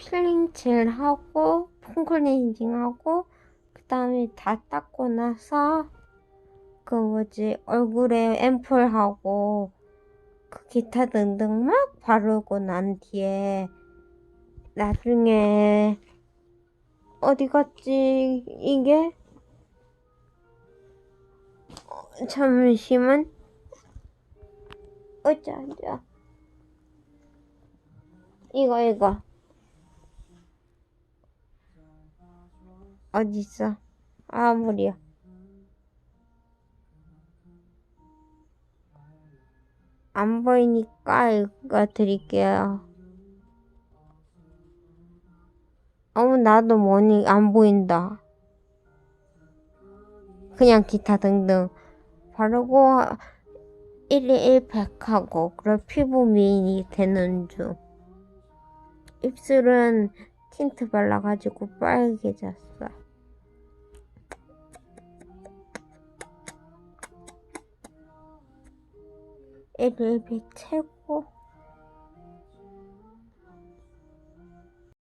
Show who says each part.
Speaker 1: 필링 칠하고 폼클렌징하고 그 다음에 다 닦고 나서 그 뭐지 얼굴에 앰플하고 그 기타 등등 막 바르고 난 뒤에 나중에 어디 갔지 이게? 잠시만. 어쩌 이거 어딨어? 아 무리야. 안 보이니까 이거 드릴게요. 어머 나도 뭐니 안 보인다. 그냥 기타 등등 바르고 1일 1팩하고 그럼 피부 미인이 되는 중. 입술은 틴트 발라가지고 빨개졌어. 1일 1팩 최고.